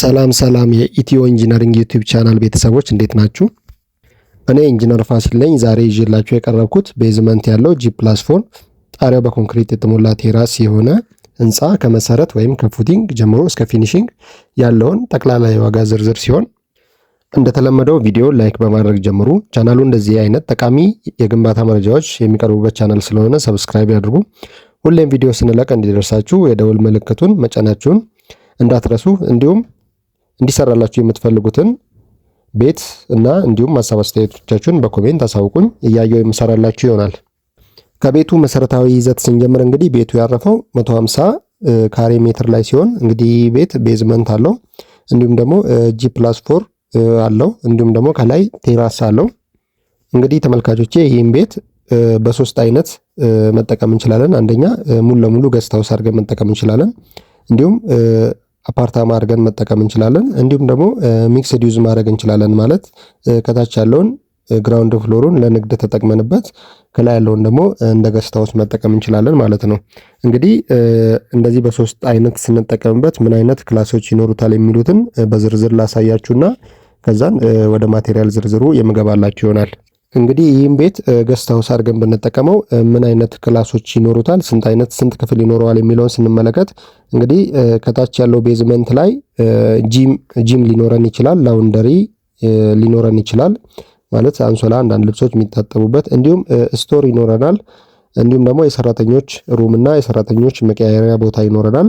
ሰላም የኢትዮ ኢንጂነሪንግ ዩቲዩብ ቻናል ቤተሰቦች እንዴት ናችሁ? እኔ ኢንጂነር ፋሲል ነኝ። ዛሬ ይዤላችሁ የቀረብኩት ቤዝመንት ያለው G+4 ጣሪያው በኮንክሪት የተሞላ ቴራስ የሆነ ህንፃ ከመሰረት ወይም ከፉቲንግ ጀምሮ እስከ ፊኒሺንግ ያለውን ጠቅላላ የዋጋ ዝርዝር ሲሆን እንደተለመደው ቪዲዮ ላይክ በማድረግ ጀምሩ። ቻናሉ እንደዚህ አይነት ጠቃሚ የግንባታ መረጃዎች የሚቀርቡበት ቻናል ስለሆነ ሰብስክራይብ ያድርጉ። ሁሌም ቪዲዮ ስንለቅ እንዲደርሳችሁ የደውል ምልክቱን መጫናችሁን እንዳትረሱ። እንዲሁም እንዲሰራላችሁ የምትፈልጉትን ቤት እና እንዲሁም ሐሳብ አስተያየቶቻችሁን በኮሜንት አሳውቁኝ፣ እያየው የምሰራላችሁ ይሆናል። ከቤቱ መሰረታዊ ይዘት ስንጀምር እንግዲህ ቤቱ ያረፈው 150 ካሬ ሜትር ላይ ሲሆን እንግዲህ ቤት ቤዝመንት አለው፣ እንዲሁም ደግሞ G+4 አለው፣ እንዲሁም ደግሞ ከላይ ቴራስ አለው። እንግዲህ ተመልካቾቼ ይህን ቤት በሶስት አይነት መጠቀም እንችላለን። አንደኛ ሙሉ ለሙሉ ገስት ሃውስ አድርገን መጠቀም እንችላለን። እንዲሁም አፓርታማ አድርገን መጠቀም እንችላለን። እንዲሁም ደግሞ ሚክስድ ዩዝ ማድረግ እንችላለን። ማለት ከታች ያለውን ግራውንድ ፍሎሩን ለንግድ ተጠቅመንበት ከላይ ያለውን ደግሞ እንደ ገስት ሃውስ መጠቀም እንችላለን ማለት ነው። እንግዲህ እንደዚህ በሶስት አይነት ስንጠቀምበት ምን አይነት ክላሶች ይኖሩታል የሚሉትን በዝርዝር ላሳያችሁና ከዛን ወደ ማቴሪያል ዝርዝሩ የምገባላችሁ ይሆናል። እንግዲህ ይህን ቤት ገስት ሃውስ አድርገን ብንጠቀመው ምን አይነት ክላሶች ይኖሩታል፣ ስንት ክፍል ይኖረዋል የሚለውን ስንመለከት እንግዲህ ከታች ያለው ቤዝመንት ላይ ጂም ሊኖረን ይችላል፣ ላውንደሪ ሊኖረን ይችላል። ማለት አንሶላ፣ አንዳንድ ልብሶች የሚታጠቡበት፣ እንዲሁም ስቶር ይኖረናል። እንዲሁም ደግሞ የሰራተኞች ሩም እና የሰራተኞች መቀያየሪያ ቦታ ይኖረናል።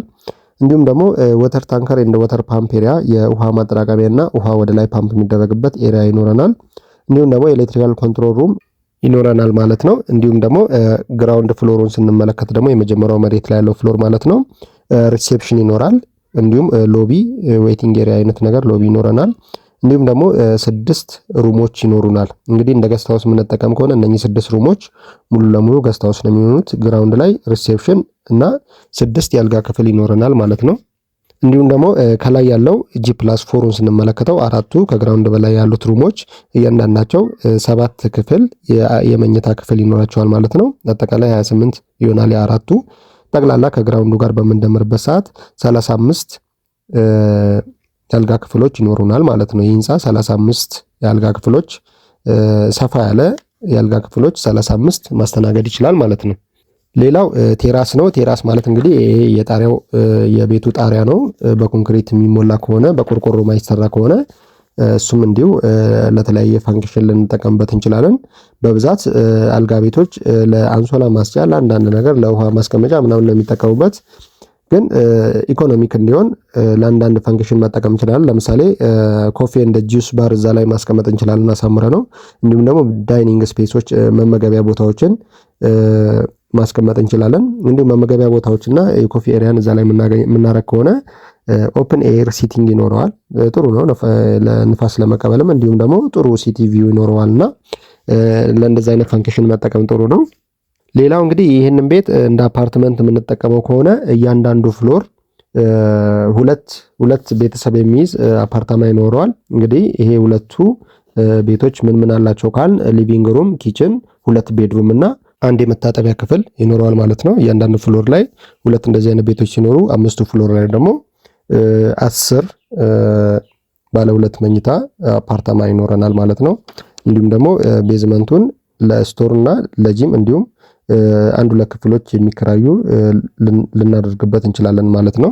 እንዲሁም ደግሞ ወተር ታንከር እንደ ወተር ፓምፕ ኤሪያ፣ የውሃ ማጠራቀሚያ እና ውሃ ወደ ላይ ፓምፕ የሚደረግበት ኤሪያ ይኖረናል። እንዲሁም ደግሞ ኤሌክትሪካል ኮንትሮል ሩም ይኖረናል ማለት ነው። እንዲሁም ደግሞ ግራውንድ ፍሎሩን ስንመለከት ደግሞ የመጀመሪያው መሬት ላይ ያለው ፍሎር ማለት ነው ሪሴፕሽን ይኖራል። እንዲሁም ሎቢ ዌይቲንግ ኤሪያ አይነት ነገር ሎቢ ይኖረናል። እንዲሁም ደግሞ 6 ሩሞች ይኖሩናል። እንግዲህ እንደ ገስት ሃውስ የምንጠቀም ከሆነ እነኚህ 6 ሩሞች ሙሉ ለሙሉ ገስት ሃውስ ነው የሚሆኑት። ግራውንድ ላይ ሪሴፕሽን እና 6 የአልጋ ክፍል ይኖረናል ማለት ነው። እንዲሁም ደግሞ ከላይ ያለው G+4ን ስንመለከተው አራቱ ከግራውንድ በላይ ያሉት ሩሞች እያንዳንዳቸው 7 ክፍል የመኝታ ክፍል ይኖራቸዋል ማለት ነው። አጠቃላይ 28 ይሆናል የአራቱ ጠቅላላ ከግራውንዱ ጋር በምንደምርበት ሰዓት 35 የአልጋ ክፍሎች ይኖሩናል ማለት ነው። ይህ ህንፃ 35 የአልጋ ክፍሎች ሰፋ ያለ የአልጋ ክፍሎች 35 ማስተናገድ ይችላል ማለት ነው። ሌላው ቴራስ ነው። ቴራስ ማለት እንግዲህ ይሄ የጣሪያው የቤቱ ጣሪያ ነው። በኮንክሪት የሚሞላ ከሆነ በቆርቆሮ ማይሰራ ከሆነ እሱም እንዲሁ ለተለያየ ፋንክሽን ልንጠቀምበት እንችላለን። በብዛት አልጋ ቤቶች ለአንሶላ ማስጫ፣ ለአንዳንድ ነገር ለውሃ ማስቀመጫ ምናምን ነው የሚጠቀሙበት። ግን ኢኮኖሚክ እንዲሆን ለአንዳንድ ፋንክሽን መጠቀም እንችላለን። ለምሳሌ ኮፊ እንደ ጁስ ባር እዛ ላይ ማስቀመጥ እንችላለን አሳምረ ነው። እንዲሁም ደግሞ ዳይኒንግ ስፔሶች መመገቢያ ቦታዎችን ማስቀመጥ እንችላለን። እንዲሁም መመገቢያ ቦታዎችና የኮፊ ኤሪያን እዛ ላይ የምናረግ ከሆነ ኦፕን ኤር ሲቲንግ ይኖረዋል። ጥሩ ነው ለንፋስ ለመቀበልም፣ እንዲሁም ደግሞ ጥሩ ሲቲ ቪው ይኖረዋልና ለእንደዚህ አይነት ፋንክሽን መጠቀም ጥሩ ነው። ሌላው እንግዲህ ይህንን ቤት እንደ አፓርትመንት የምንጠቀመው ከሆነ እያንዳንዱ ፍሎር ሁለት ቤተሰብ የሚይዝ አፓርታማ ይኖረዋል። እንግዲህ ይሄ ሁለቱ ቤቶች ምን አላቸው ካል ሊቪንግ ሩም፣ ኪችን፣ 2 ቤድሩም እና አንድ የመታጠቢያ ክፍል ይኖረዋል ማለት ነው። እያንዳንዱ ፍሎር ላይ ሁለት እንደዚህ አይነት ቤቶች ሲኖሩ 5ቱ ፍሎር ላይ ደግሞ 10 ባለ 2 መኝታ አፓርታማ ይኖረናል ማለት ነው። እንዲሁም ደግሞ ቤዝመንቱን ለስቶር እና ለጂም እንዲሁም 1-2 ክፍሎች የሚከራዩ ልናደርግበት እንችላለን ማለት ነው።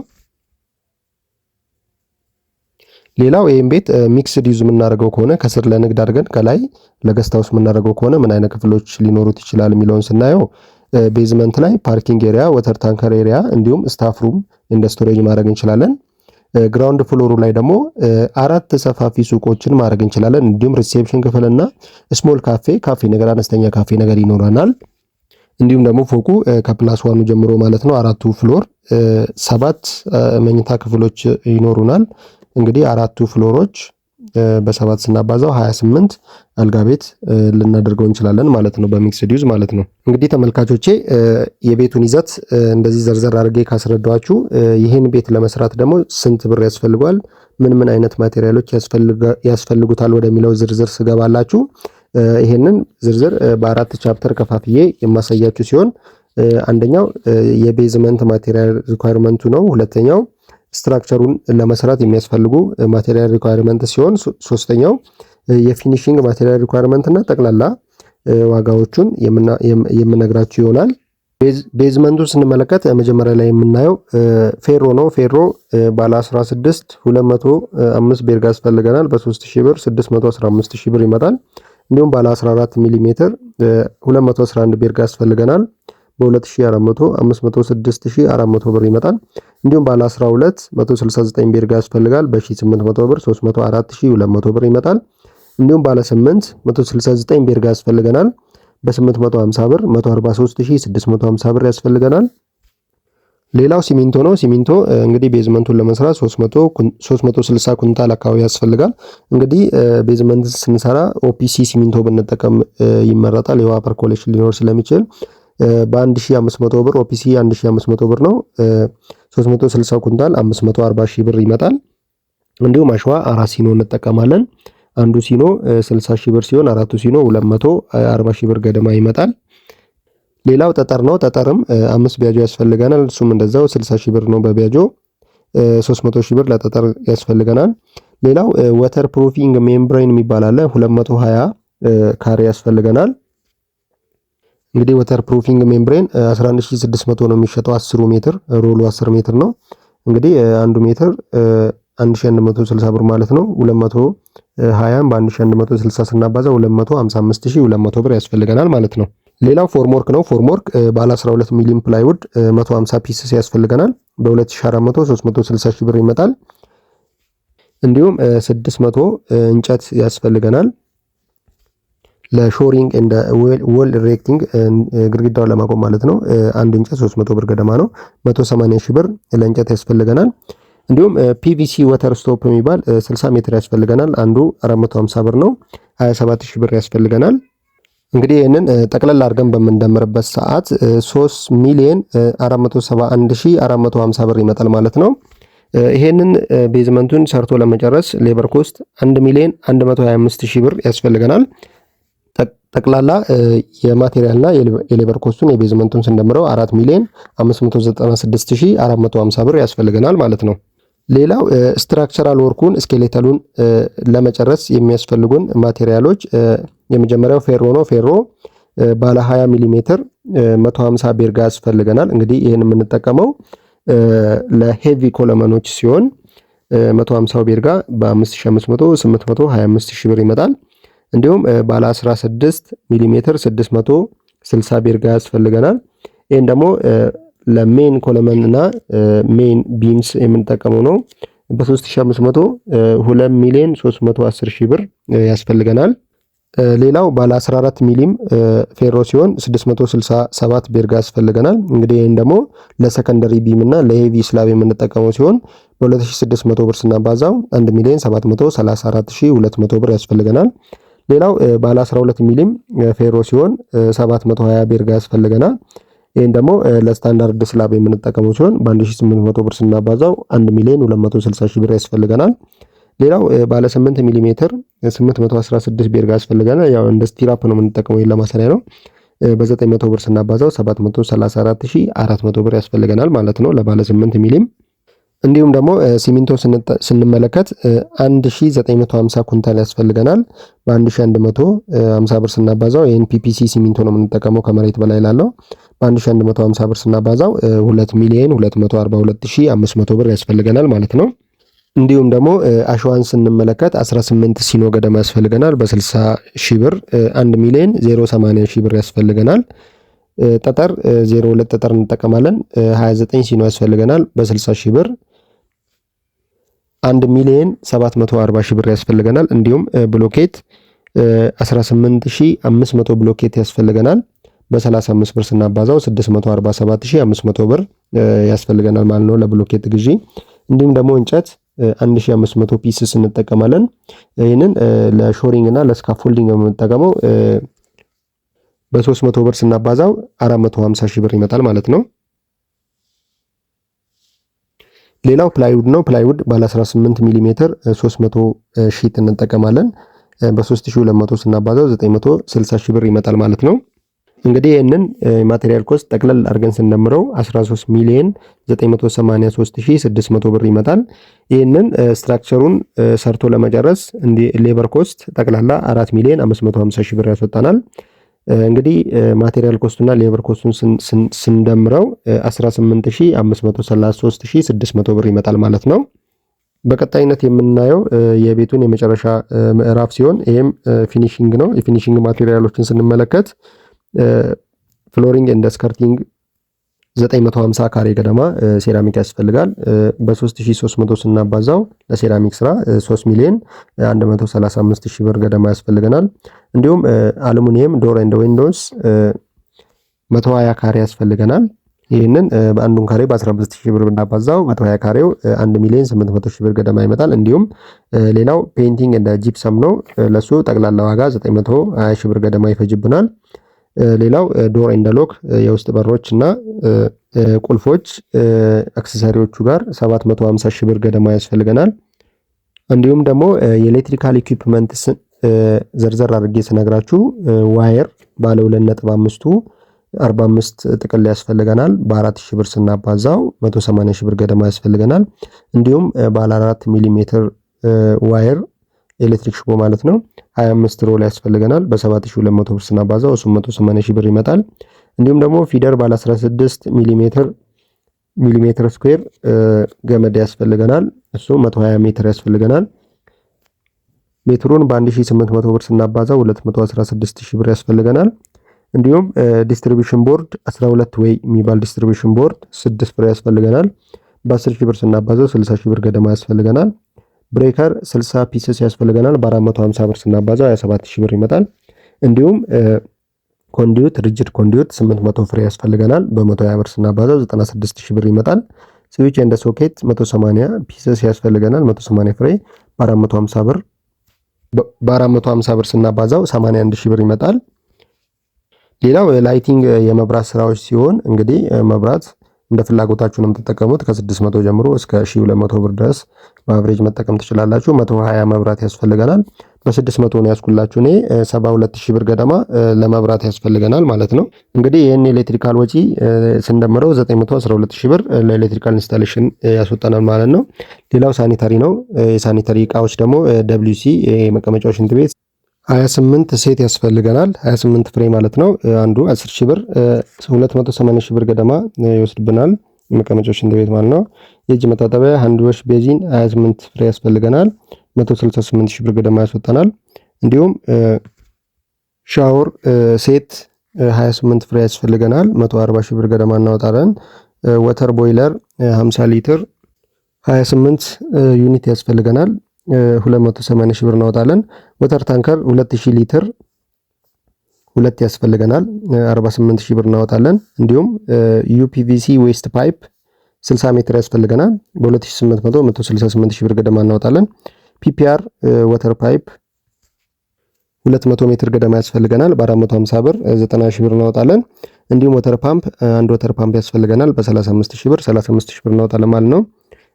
ሌላው ይህን ቤት ሚክስድ ዩዝ የምናደርገው ከሆነ ከስር ለንግድ አድርገን ከላይ ለገስት ሃውስ የምናደርገው ከሆነ ምን አይነት ክፍሎች ሊኖሩት ይችላል የሚለውን ስናየው ቤዝመንት ላይ ፓርኪንግ ኤሪያ፣ ወተር ታንከር ኤሪያ እንዲሁም ስታፍ ሩም እንደ ስቶሬጅ ማድረግ እንችላለን። ግራውንድ ፍሎሩ ላይ ደግሞ 4 ሰፋፊ ሱቆችን ማድረግ እንችላለን። እንዲሁም ሪሴፕሽን ክፍልና ስሞል ካፌ ነገር አነስተኛ ካፌ ነገር ይኖረናል። እንዲሁም ደግሞ ፎቁ ከፕላስ ዋኑ ጀምሮ ማለት ነው 4ቱ ፍሎር 7 መኝታ ክፍሎች ይኖሩናል። እንግዲህ 4ቱ ፍሎሮች በ7 ስናባዛው 28 አልጋ ቤት ልናደርገው እንችላለን ማለት ነው፣ በሚክስድ ዩዝ ማለት ነው። እንግዲህ ተመልካቾቼ የቤቱን ይዘት እንደዚህ ዘርዘር አድርጌ ካስረዳኋችሁ ይህን ቤት ለመስራት ደግሞ ስንት ብር ያስፈልጓል፣ ምን አይነት ማቴሪያሎች ያስፈልጉታል ወደሚለው ዝርዝር ስገባላችሁ ይሄንን ዝርዝር በ4 ቻፕተር ከፋፍዬ የማሳያችሁ ሲሆን አንደኛው የቤዝመንት ማቴሪያል ሪኳየርመንቱ ነው። ሁለተኛው ስትራክቸሩን ለመስራት የሚያስፈልጉ ማቴሪያል ሪኳየርመንት ሲሆን ሶስተኛው የፊኒሺንግ ማቴሪያል ሪኳየርመንት እና ጠቅላላ ዋጋዎቹን የምነግራችሁ ይሆናል። ቤዝመንቱን ስንመለከት መጀመሪያ ላይ የምናየው ፌሮ ነው። ፌሮ ባለ 16 205 ቤርጋ ያስፈልገናል። በ3000 ብር 615000 ብር ይመጣል። እንዲሁም ባለ 14 ሚሊ ሜትር 211 ቤርጋ ያስፈልገናል። በ2400 506400 ብር ይመጣል። እንዲሁም ባለ 12 169 ቤርጋ ያስፈልጋል። በ1800 ብር 304200 ብር ይመጣል። እንዲሁም ባለ 8 169 ቤርጋ ያስፈልገናል። በ850 ብር 143650 ብር ያስፈልገናል። ሌላው ሲሚንቶ ነው። ሲሚንቶ እንግዲህ ቤዝመንቱን ለመስራት 360 ኩንታል አካባቢ ያስፈልጋል። እንግዲህ ቤዝመንት ስንሰራ ኦፒሲ ሲሚንቶ ብንጠቀም ይመረጣል። የውሃ ፐርኮሌሽን ሊኖር ስለሚችል በ1500 ብር ኦፒሲ 1500 ብር ነው። 360 ኩንታል 540 ሺህ ብር ይመጣል። እንዲሁም አሸዋ 4 ሲኖ እንጠቀማለን። አንዱ ሲኖ 60 ሺህ ብር ሲሆን አራቱ ሲኖ 240 ሺህ ብር ገደማ ይመጣል። ሌላው ጠጠር ነው። ጠጠርም 5 ቢያጆ ያስፈልገናል። እሱም እንደዛው 60 ሺህ ብር ነው በቢያጆ 300 ሺህ ብር ለጠጠር ያስፈልገናል። ሌላው ወተር ፕሩፊንግ ሜምብሬን የሚባል አለ 220 ካሬ ያስፈልገናል። እንግዲህ ወተር ፕሩፊንግ ሜምብሬን 11600 ነው የሚሸጠው። 10 ሜትር ሮሉ 10 ሜትር ነው። እንግዲህ 1 ሜትር 1160 ብር ማለት ነው። 220 በ1160 ስናባዛው 255200 ብር ያስፈልገናል ማለት ነው። ሌላው ፎርምወርክ ነው። ፎርምወርክ ባለ 12 ሚሊም ፕላይውድ 150 ፒስስ ያስፈልገናል። በ2400 360 ሺህ ብር ይመጣል። እንዲሁም 600 እንጨት ያስፈልገናል። ለሾሪንግ እንደ ዎል ኢሬክቲንግ ግድግዳውን ለማቆም ማለት ነው። አንድ እንጨት 300 ብር ገደማ ነው። 180 ሺህ ብር ለእንጨት ያስፈልገናል። እንዲሁም ፒቪሲ ወተር ስቶፕ የሚባል 60 ሜትር ያስፈልገናል። አንዱ 450 ብር ነው። 27 ሺህ ብር ያስፈልገናል። እንግዲህ ይህንን ጠቅለል አድርገን በምንደምርበት ሰዓት 3 ሚሊዮን 471450 ብር ይመጣል ማለት ነው። ይሄንን ቤዝመንቱን ሰርቶ ለመጨረስ ሌበር ኮስት 1 ሚሊዮን 125 ሺህ ብር ያስፈልገናል። ጠቅላላ የማቴሪያልና የሌበር ኮስቱን የቤዝመንቱን ስንደምረው 4 ሚሊዮን 596450 ብር ያስፈልገናል ማለት ነው። ሌላው ስትራክቸራል ወርኩን ስኬሌተሉን ለመጨረስ የሚያስፈልጉን ማቴሪያሎች የመጀመሪያው ፌሮ ነው። ፌሮ ባለ 20 ሚሊ ሜትር 150 ቤርጋ ያስፈልገናል። እንግዲህ ይህን የምንጠቀመው ለሄቪ ኮለመኖች ሲሆን 150 ቤርጋ በ5500 825 ሺህ ብር ይመጣል። እንዲሁም ባለ 16 ሚሊ ሜትር 660 ቤርጋ ያስፈልገናል። ይህን ደግሞ ለሜን ኮለመን እና ሜን ቢምስ የምንጠቀመው ነው። በ3500 2 ሚሊዮን 310 ሺህ ብር ያስፈልገናል። ሌላው ባለ 14 ሚሊም ፌሮ ሲሆን 667 ቤርጋ ያስፈልገናል። እንግዲህ ይህን ደግሞ ለሰከንደሪ ቢም እና ለሄቪ ስላብ የምንጠቀመው ሲሆን በ2600 ብር ስናባዛው 1 ሚሊዮን 734200 ብር ያስፈልገናል። ሌላው ባለ 12 ሚሊም ፌሮ ሲሆን 720 ቤርጋ ያስፈልገናል። ይህን ደግሞ ለስታንዳርድ ስላብ የምንጠቀመው ሲሆን በ1800 ብር ስናባዛው 1 ሚሊዮን 260 ሺህ ብር ያስፈልገናል። ሌላው ባለ 8 ሚሊ ሜትር 816 ቤርጋ ያስፈልገናል። ያው እንደ ስቲራፕ ነው የምንጠቀመው፣ ለማሰሪያ ነው። በ900 ብር ስናባዛው 734400 ብር ያስፈልገናል ማለት ነው ለባለ 8 ሚሊም። እንዲሁም ደግሞ ሲሚንቶ ስንመለከት 1950 ኩንታል ያስፈልገናል። በ1150 ብር ስናባዛው ይህን ፒፒሲ ሲሚንቶ ነው የምንጠቀመው ከመሬት በላይ ላለው። በ1150 ብር ስናባዛው 2 ሚሊዮን 242500 ብር ያስፈልገናል ማለት ነው። እንዲሁም ደግሞ አሸዋን ስንመለከት 18 ሲኖ ገደማ ያስፈልገናል። በ60 ሺህ ብር 1 ሚሊዮን 080 ሺህ ብር ያስፈልገናል። ጠጠር 02 ጠጠር እንጠቀማለን። 29 ሲኖ ያስፈልገናል። በ60 ሺህ ብር 1 ሚሊዮን 740 ሺህ ብር ያስፈልገናል። እንዲሁም ብሎኬት 18500 ብሎኬት ያስፈልገናል። በ35 ብር ስናባዛው 647500 ብር ያስፈልገናል ማለት ነው ለብሎኬት ግዢ። እንዲሁም ደግሞ እንጨት 1500 ፒስስ እንጠቀማለን። ይህንን ለሾሪንግ እና ለስካፎልዲንግ የምንጠቀመው በ300 ብር ስናባዛው 450 ሺህ ብር ይመጣል ማለት ነው። ሌላው ፕላይውድ ነው። ፕላይውድ ባለ 18 ሚሊ ሜትር 300 ሺት እንጠቀማለን። በ3200 ስናባዛው 960 ሺህ ብር ይመጣል ማለት ነው። እንግዲህ ይህንን ማቴሪያል ኮስት ጠቅለል አድርገን ስንደምረው 13 ሚሊዮን 983600 ብር ይመጣል። ይህንን ስትራክቸሩን ሰርቶ ለመጨረስ ሌበር ኮስት ጠቅላላ 4 ሚሊዮን 550 ሺህ ብር ያስወጣናል። እንግዲህ ማቴሪያል ኮስቱና ሌበር ኮስቱን ስንደምረው 18533,600 ብር ይመጣል ማለት ነው። በቀጣይነት የምናየው የቤቱን የመጨረሻ ምዕራፍ ሲሆን ይህም ፊኒሺንግ ነው። የፊኒሺንግ ማቴሪያሎችን ስንመለከት ፍሎሪንግ እንደ ስከርቲንግ 950 ካሬ ገደማ ሴራሚክ ያስፈልጋል። በ3300 ስናባዛው ለሴራሚክ ስራ 3 ሚሊዮን 135 ሺህ ብር ገደማ ያስፈልገናል። እንዲሁም አሉሚኒየም ዶር ኤንድ ዊንዶውስ 120 ካሬ ያስፈልገናል። ይህንን በአንዱን ካሬ በ15 ሺህ ብር ብናባዛው 120 ካሬው 1 ሚሊዮን 800 ሺህ ብር ገደማ ይመጣል። እንዲሁም ሌላው ፔይንቲንግ እንደ ጂፕሰም ነው። ለሱ ጠቅላላ ዋጋ 920 ሺህ ብር ገደማ ይፈጅብናል። ሌላው ዶር ኤንድ ሎክ የውስጥ በሮች እና ቁልፎች አክሰሰሪዎቹ ጋር 750 ሺህ ብር ገደማ ያስፈልገናል። እንዲሁም ደግሞ የኤሌክትሪካል ኢኩዊፕመንት ዘርዘር አድርጌ ስነግራችሁ ዋየር ባለ 2.5ቱ 45 ጥቅል ያስፈልገናል። በ4000 ብር ስናባዛው 180 ሺህ ብር ገደማ ያስፈልገናል። እንዲሁም ባለ 4 ሚሊ ሜትር ዋየር ኤሌክትሪክ ሽቦ ማለት ነው 25 ሮል ያስፈልገናል። በ7200 ብር ስናባዛው 180 ሺህ ብር ይመጣል። እንዲሁም ደግሞ ፊደር ባለ 16 ሚሊ ሜትር ስኩዌር ገመድ ያስፈልገናል። እሱ 120 ሜትር ያስፈልገናል። ሜትሩን በ1800 ብር ስናባዛው 216 ሺህ ብር ያስፈልገናል። እንዲሁም ዲስትሪቢዩሽን ቦርድ 12 ዌይ የሚባል ዲስትሪቢዩሽን ቦርድ 6 ፍሬ ያስፈልገናል። በ10 ሺህ ብር ስናባዛው 60 ሺህ ብር ገደማ ያስፈልገናል። ብሬከር 60 ፒስስ ያስፈልገናል። በ450 ብር ስናባዛው 27 ሺህ ብር ይመጣል። እንዲሁም ኮንዲዩት ሪጅድ ኮንዲዩት 800 ፍሬ ያስፈልገናል። በ120 ብር ስናባዛው 96 ሺህ ብር ይመጣል። ስዊች ኤንድ ሶኬት 180 ፒስስ ያስፈልገናል። 180 ፍሬ በ450 ብር ስናባዛው 81 ሺህ ብር ይመጣል። ሌላው ላይቲንግ የመብራት ስራዎች ሲሆን እንግዲህ መብራት እንደ ፍላጎታችሁ ነው የምትጠቀሙት። ከ600 ጀምሮ እስከ 1200 ብር ድረስ በአቨሬጅ መጠቀም ትችላላችሁ። 120 መብራት ያስፈልገናል። በ600 ነው ያስኩላችሁ እኔ 72000 ብር ገደማ ለመብራት ያስፈልገናል ማለት ነው። እንግዲህ ይህን ኤሌክትሪካል ወጪ ስንደምረው 912000 ብር ለኤሌክትሪካል ኢንስታሌሽን ያስወጣናል ማለት ነው። ሌላው ሳኒታሪ ነው። የሳኒታሪ እቃዎች ደግሞ WC የመቀመጫው ሽንት ቤት 28 ሴት ያስፈልገናል። 28 ፍሬ ማለት ነው። አንዱ 10 ሺህ ብር 280 ሺህ ብር ገደማ ይወስድብናል። መቀመጫው ሽንት ቤት ማለት ነው። የእጅ መታጠቢያ ሃንድ ዋሽ ቤዚን 28 ፍሬ ያስፈልገናል። 168 ሺህ ብር ገደማ ያስወጣናል። እንዲሁም ሻወር ሴት 28 ፍሬ ያስፈልገናል። 140 ሺህ ብር ገደማ እናወጣለን። ወተር ቦይለር 50 ሊትር 28 ዩኒት ያስፈልገናል። 280 ሺህ ብር እናወጣለን። ወተር ታንከር 2000 ሊትር 2 ያስፈልገናል። 48 ሺህ ብር እናወጣለን። እንዲሁም UPVC ዌስት ፓይፕ 60 ሜትር ያስፈልገናል። በ2800 168 ሺህ ብር ገደማ እናወጣለን። PPR ወተር ፓይፕ 200 ሜትር ገደማ ያስፈልገናል። በ450 ብር 90 ሺህ ብር እናወጣለን። እንዲሁም ወተር ፓምፕ አንድ ወተር ፓምፕ ያስፈልገናል። በ35 ሺህ ብር 35 ሺህ ብር እናወጣለን ማለት ነው።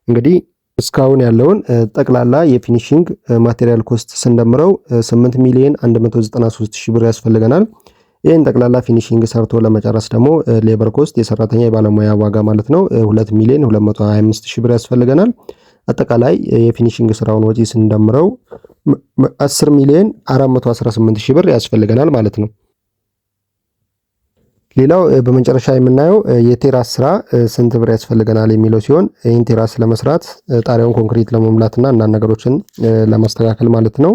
እንግዲህ እስካሁን ያለውን ጠቅላላ የፊኒሺንግ ማቴሪያል ኮስት ስንደምረው 8 ሚሊዮን 193 ሺህ ብር ያስፈልገናል። ይህን ጠቅላላ ፊኒሺንግ ሰርቶ ለመጨረስ ደግሞ ሌበር ኮስት የሰራተኛ የባለሙያ ዋጋ ማለት ነው 2 ሚሊዮን 225 ሺህ ብር ያስፈልገናል። አጠቃላይ የፊኒሺንግ ስራውን ወጪ ስንደምረው 10 ሚሊዮን 418 ሺህ ብር ያስፈልገናል ማለት ነው። ሌላው በመጨረሻ የምናየው የቴራስ ስራ ስንት ብር ያስፈልገናል የሚለው ሲሆን ይህን ቴራስ ለመስራት ጣሪያውን ኮንክሪት ለመሙላትና አንዳንድ ነገሮችን ለማስተካከል ማለት ነው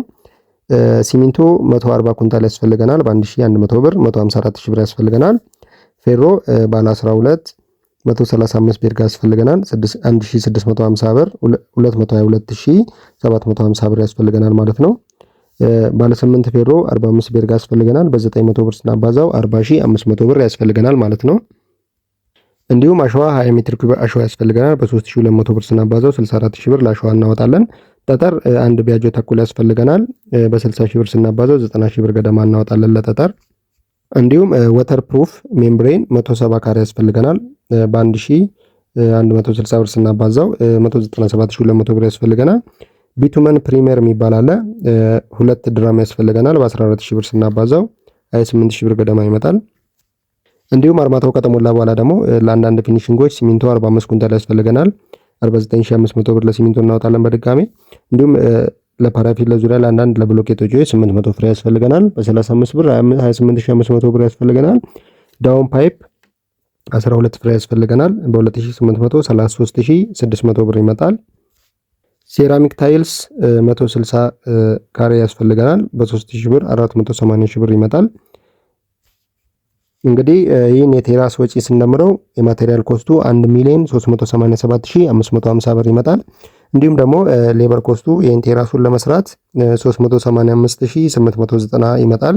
ሲሚንቶ 140 ኩንታል ያስፈልገናል። በ1100 ብር 154 ሺህ ብር ያስፈልገናል። ፌሮ ባለ 12 135 ቤርጋ ያስፈልገናል። 1650 ብር 222750 ብር ያስፈልገናል ማለት ነው። ባለ 8 ፌሮ 45 ቤርጋ ያስፈልገናል። በ900 ብር ስናባዛው 40500 ብር ያስፈልገናል ማለት ነው። እንዲሁም አሸዋ 20 ሜትር ኩብ አሸዋ ያስፈልገናል። በ3200 ብር ስናባዛው 64000 ብር ለአሸዋ እናወጣለን። ጠጠር አንድ ቢያጆ ተኩል ያስፈልገናል። በ60000 ብር ስናባዛው 90000 ብር ገደማ እናወጣለን ለጠጠር። እንዲሁም ወተር ፕሩፍ ሜምብሬን 170 ካሬ ያስፈልገናል። በ1160 ብር ስናባዛው 197200 ብር ያስፈልገናል። ቢቱመን ፕሪሚየር የሚባል አለ 2 ድራም ያስፈልገናል። በ14000 ብር ስናባዛው 28000 ብር ገደማ ይመጣል። እንዲሁም አርማታው ከተሞላ በኋላ ደግሞ ለአንዳንድ ፊኒሺንጎች ሲሚንቶ 45 ኩንታል ያስፈልገናል። 49500 ብር ለሲሚንቶ እናወጣለን በድጋሜ። እንዲሁም ለፓራፊን ለዙሪያ ለአንዳንድ ለብሎኬቶች 800 ፍሬ ያስፈልገናል። በ35 ብር 28500 ብር ያስፈልገናል። ዳውን ፓይፕ 12 ፍሬ ያስፈልገናል። በ2800 33600 ብር ይመጣል። ሴራሚክ ታይልስ 160 ካሬ ያስፈልገናል። በ3000 ብር 480 ሺህ ብር ይመጣል። እንግዲህ ይህን የቴራስ ወጪ ስንደምረው የማቴሪያል ኮስቱ 1,387,550 ብር ይመጣል። እንዲሁም ደግሞ ሌበር ኮስቱ ይህን ቴራሱን ለመስራት 385,890 ይመጣል።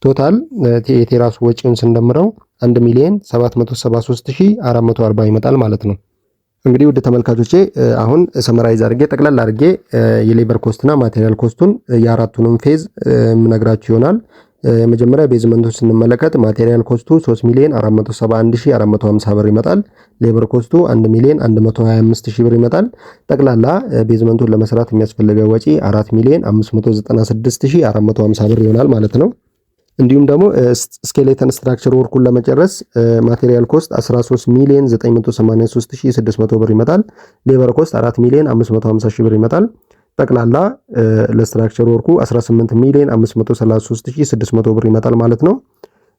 ቶታል የቴራሱ ወጪውን ስንደምረው 1,773,440 ይመጣል ማለት ነው። እንግዲህ ውድ ተመልካቾቼ አሁን ሰመራይዝ አድርጌ ጠቅላላ አድርጌ የሌበር ኮስትና ማቴሪያል ኮስቱን የአራቱንም ፌዝ የምነግራችሁ ይሆናል። የመጀመሪያ ቤዝመንቱን ስንመለከት ማቴሪያል ኮስቱ 3,471,450 ብር ይመጣል። ሌበር ኮስቱ 1,125,000 ብር ይመጣል። ጠቅላላ ቤዝመንቱን ለመስራት የሚያስፈልገው ወጪ 4,596,450 ብር ይሆናል ማለት ነው። እንዲሁም ደግሞ ስኬሌተን ስትራክቸር ወርኩን ለመጨረስ ማቴሪያል ኮስት 13,983,600 ብር ይመጣል። ሌበር ኮስት 4,550,000 ብር ይመጣል። ጠቅላላ ለስትራክቸር ወርኩ 18,533,600 ብር ይመጣል ማለት ነው።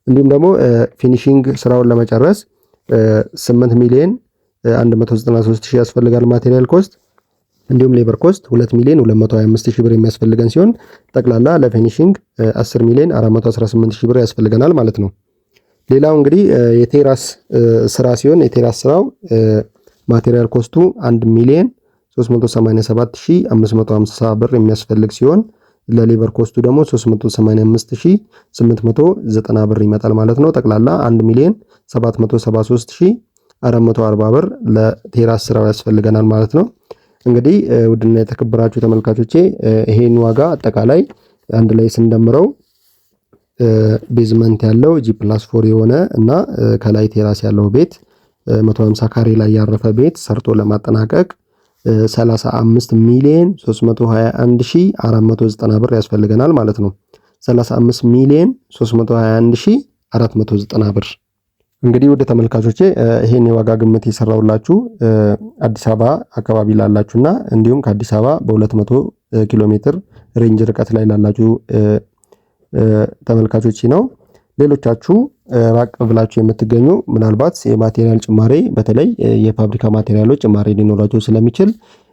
እንዲሁም ደግሞ ፊኒሺንግ ስራውን ለመጨረስ 8,193,000 ያስፈልጋል ማቴሪያል ኮስት። እንዲሁም ሌበር ኮስት 2,225,000 ብር የሚያስፈልገን ሲሆን ጠቅላላ ለፊኒሺንግ 10,418,000 ብር ያስፈልገናል ማለት ነው። ሌላው እንግዲህ የቴራስ ስራ ሲሆን የቴራስ ስራው ማቴሪያል ኮስቱ 1,387,550 ብር የሚያስፈልግ ሲሆን ለሌበር ኮስቱ ደግሞ 385,890 ብር ይመጣል ማለት ነው። ጠቅላላ 1,773,440 ብር ለቴራስ ስራው ያስፈልገናል ማለት ነው። እንግዲህ ውድና የተከበራችሁ ተመልካቾቼ ይሄን ዋጋ አጠቃላይ አንድ ላይ ስንደምረው ቤዝመንት ያለው G+4 የሆነ እና ከላይ ቴራስ ያለው ቤት 150 ካሬ ላይ ያረፈ ቤት ሰርቶ ለማጠናቀቅ 35,321,490 ብር ያስፈልገናል ማለት ነው። 35,321,490 ብር። እንግዲህ ወደ ተመልካቾቼ ይሄን የዋጋ ግምት የሰራውላችሁ አዲስ አበባ አካባቢ ላላችሁና እንዲሁም ከአዲስ አበባ በ200 ኪሎ ሜትር ሬንጅ ርቀት ላይ ላላችሁ ተመልካቾች ነው። ሌሎቻችሁ ራቅ ብላችሁ የምትገኙ ምናልባት የማቴሪያል ጭማሬ በተለይ የፋብሪካ ማቴሪያሎች ጭማሬ ሊኖራቸው ስለሚችል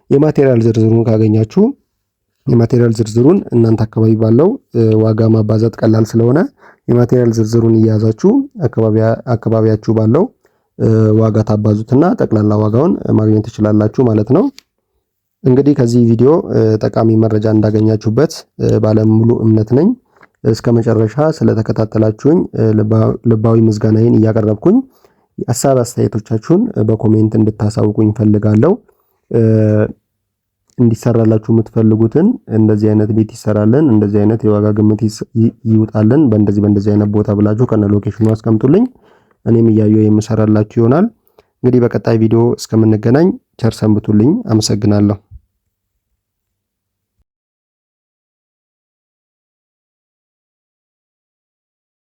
የማቴሪያል ዝርዝሩን ካገኛችሁ የማቴሪያል ዝርዝሩን እናንተ አካባቢ ባለው ዋጋ ማባዛት ቀላል ስለሆነ የማቴሪያል ዝርዝሩን እያያዛችሁ አካባቢያችሁ ባለው ዋጋ ታባዙትና ጠቅላላ ዋጋውን ማግኘት ትችላላችሁ ማለት ነው። እንግዲህ ከዚህ ቪዲዮ ጠቃሚ መረጃ እንዳገኛችሁበት ባለሙሉ እምነት ነኝ። እስከ መጨረሻ ስለተከታተላችሁኝ ልባዊ ምስጋናዬን እያቀረብኩኝ ሐሳብ አስተያየቶቻችሁን በኮሜንት እንድታሳውቁኝ ፈልጋለሁ። እንዲሰራላችሁ የምትፈልጉትን እንደዚህ አይነት ቤት ይሰራልን፣ እንደዚህ አይነት የዋጋ ግምት ይውጣልን፣ በእንደዚህ አይነት ቦታ ብላችሁ ከነ ሎኬሽኑ አስቀምጡልኝ። እኔም እያየሁ የምሰራላችሁ ይሆናል። እንግዲህ በቀጣይ ቪዲዮ እስከምንገናኝ ቸር ሰንብቱልኝ። አመሰግናለሁ።